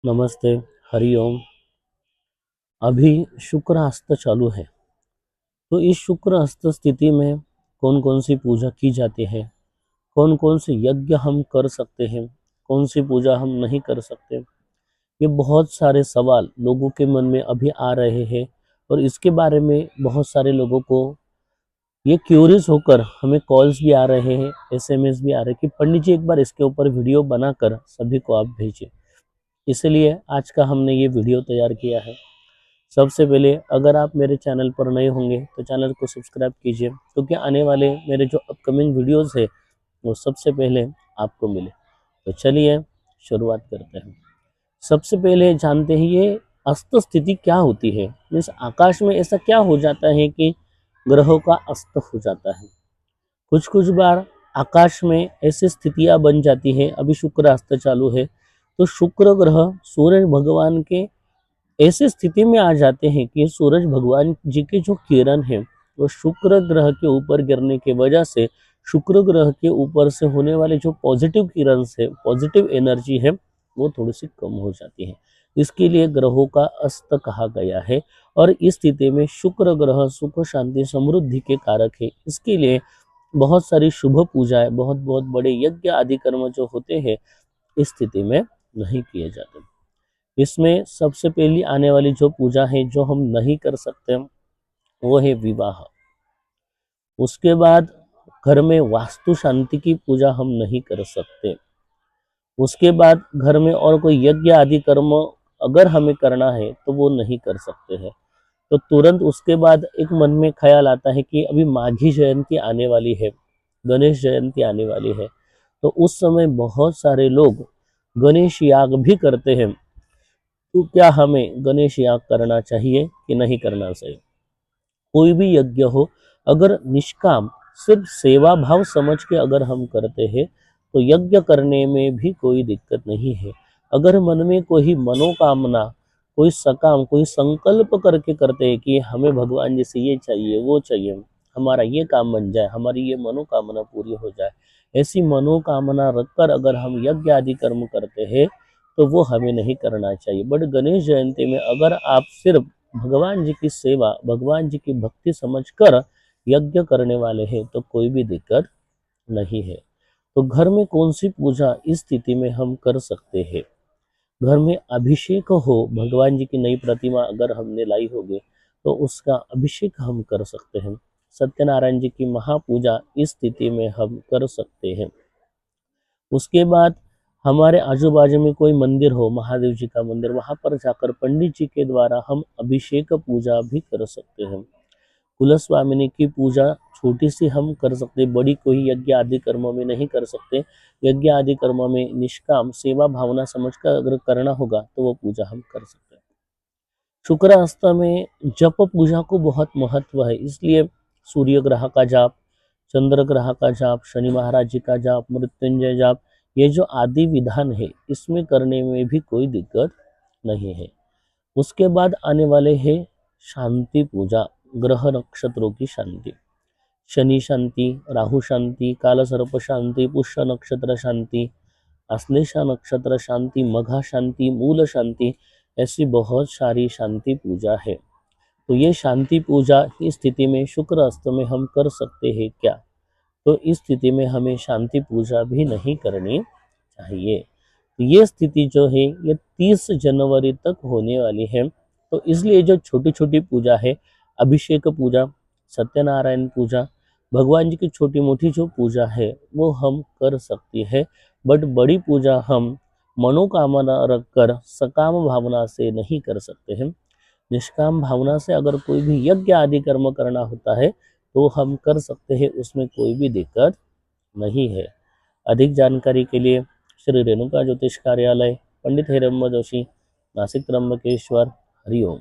नमस्ते, हरिओम। अभी शुक्र हस्त चालू है, तो इस शुक्र हस्त स्थिति में कौन कौन सी पूजा की जाती है, कौन कौन से यज्ञ हम कर सकते हैं, कौन सी पूजा हम नहीं कर सकते, ये बहुत सारे सवाल लोगों के मन में अभी आ रहे हैं। और इसके बारे में बहुत सारे लोगों को ये क्यूरियस होकर हमें कॉल्स भी आ रहे हैं, एसएमएस भी आ रहे हैं कि पंडित जी एक बार इसके ऊपर वीडियो बनाकर सभी को आप भेजिए। इसलिए आज का हमने ये वीडियो तैयार किया है। सबसे पहले अगर आप मेरे चैनल पर नए होंगे तो चैनल को सब्सक्राइब कीजिए, क्योंकि आने वाले मेरे जो अपकमिंग वीडियोस है वो सबसे पहले आपको मिले। तो चलिए शुरुआत करते हैं। सबसे पहले जानते हैं ये अस्त स्थिति क्या होती है। मीन्स आकाश में ऐसा क्या हो जाता है कि ग्रहों का अस्त हो जाता है। कुछ कुछ बार आकाश में ऐसी स्थितियां बन जाती है। अभी शुक्र अस्त चालू है, तो शुक्र ग्रह सूर्य भगवान के ऐसी स्थिति में आ जाते हैं कि सूरज भगवान जी की जो किरण है वो शुक्र ग्रह के ऊपर गिरने की वजह से शुक्र ग्रह के ऊपर से होने वाले जो पॉजिटिव किरण है, पॉजिटिव एनर्जी है, वो थोड़ी सी कम हो जाती है। इसके लिए ग्रहों का अस्त कहा गया है। और इस स्थिति में शुक्र ग्रह सुख शांति समृद्धि के कारक है। इसके लिए बहुत सारी शुभ पूजाएं, बहुत बहुत बड़े यज्ञ आदि कर्म जो होते हैं इस स्थिति में नहीं किए जाते। इसमें सबसे पहली आने वाली जो पूजा है जो हम नहीं कर सकते वो है विवाह। उसके बाद घर में वास्तु शांति की पूजा हम नहीं कर सकते। उसके बाद घर में और कोई यज्ञ आदि कर्म अगर हमें करना है तो वो नहीं कर सकते हैं। तो तुरंत उसके बाद एक मन में ख्याल आता है कि अभी माघी जयंती आने वाली है, गणेश जयंती आने वाली है, तो उस समय बहुत सारे लोग गणेश याग भी करते हैं। तो क्या हमें गणेश याग करना चाहिए कि नहीं करना चाहिए? कोई भी यज्ञ हो, अगर निष्काम सिर्फ सेवा भाव समझ के अगर हम करते हैं तो यज्ञ करने में भी कोई दिक्कत नहीं है। अगर मन में कोई मनोकामना, कोई सकाम, कोई संकल्प करके करते हैं कि हमें भगवान जी से ये चाहिए, वो चाहिए, हमारा ये काम बन जाए, हमारी ये मनोकामना पूरी हो जाए, ऐसी मनोकामना रखकर अगर हम यज्ञ आदि कर्म करते हैं तो वो हमें नहीं करना चाहिए। बट गणेश जयंती में अगर आप सिर्फ भगवान जी की सेवा, भगवान जी की भक्ति समझकर यज्ञ करने वाले हैं तो कोई भी दिक्कत नहीं है। तो घर में कौन सी पूजा इस स्थिति में हम कर सकते हैं? घर में अभिषेक हो, भगवान जी की नई प्रतिमा अगर हमने लाई होगी तो उसका अभिषेक हम कर सकते हैं। सत्यनारायण जी की महापूजा इस स्थिति में हम कर सकते हैं। उसके बाद हमारे आजू बाजू में कोई मंदिर हो, महादेव जी का मंदिर, वहां पर जाकर पंडित जी के द्वारा हम अभिषेक पूजा भी कर सकते हैं। कुलस्वामिनी की पूजा छोटी सी हम कर सकते हैं, बड़ी कोई यज्ञ आदि कर्मों में नहीं कर सकते। यज्ञ आदि कर्मों में निष्काम सेवा भावना समझकर अगर करना होगा तो वो पूजा हम कर सकते हैं। शुक्र अस्त में जप पूजा को बहुत महत्व है, इसलिए सूर्य ग्रह का जाप, चंद्र ग्रह का जाप, शनि महाराज जी का जाप, मृत्युंजय जाप, ये जो आदि विधान है इसमें करने में भी कोई दिक्कत नहीं है। उसके बाद आने वाले हैं शांति पूजा, ग्रह नक्षत्रों की शांति, शनि शांति, राहु शांति, काल सर्प शांति, पुष्य नक्षत्र शांति, आश्लेषा नक्षत्र शांति, मघा शांति, मूल शांति, ऐसी बहुत सारी शांति पूजा है। तो ये शांति पूजा की स्थिति में शुक्र अस्त में हम कर सकते हैं क्या? तो इस स्थिति में हमें शांति पूजा भी नहीं करनी चाहिए। तो ये स्थिति जो है ये 30 जनवरी तक होने वाली है। तो इसलिए जो छोटी छोटी पूजा है, अभिषेक पूजा, सत्यनारायण पूजा, भगवान जी की छोटी मोटी जो पूजा है वो हम कर सकती है। बट बड़ी पूजा हम मनोकामना रखकर सकाम भावना से नहीं कर सकते हैं। निष्काम भावना से अगर कोई भी यज्ञ आदि कर्म करना होता है तो हम कर सकते हैं, उसमें कोई भी दिक्कत नहीं है। अधिक जानकारी के लिए श्री रेणुका ज्योतिष कार्यालय, पंडित हिरण्मय जोशी, नासिक त्र्यंबकेश्वर, हरिओम।